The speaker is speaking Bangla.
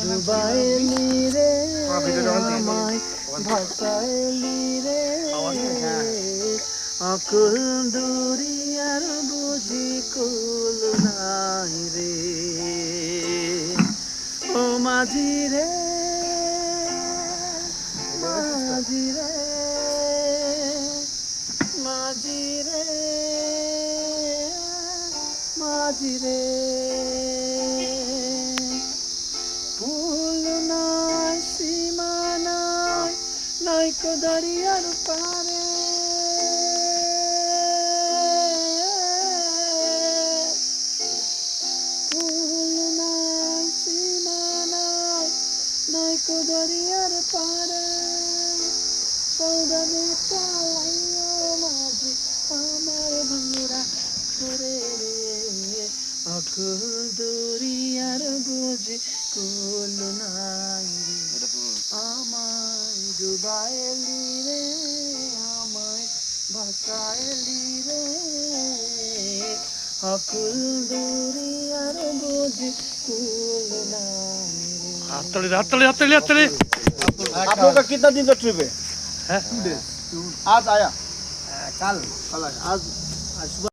ডুবাইলি রে আমায় ভাসাইলি রে অকুল দুরিয়ার বুঝি কুল নাই রে ও মাঝি রে মাঝি রে মাঝি রে মাঝি রে ফুল নাই সীমা নাই নাইকো দরিয়ার পারে ফুল নাই সীমা নাই নাইকো দরিয়ার পারে সৌদানি চালাইও মাঝি আমার ভাঙরা করে রে অকুল দরিয়ার বুঝি কুল নাই রে আমায় ডুবাইলি রে আমায় ভাসাইলি রে অকুল দরিয়ার বুঝি কুল নাই রে हाथताली हाथताली हाथताली हाथताली आप लोग का कितना दिन का ट्रिप है? है आज आया कल कल आया आज सुबह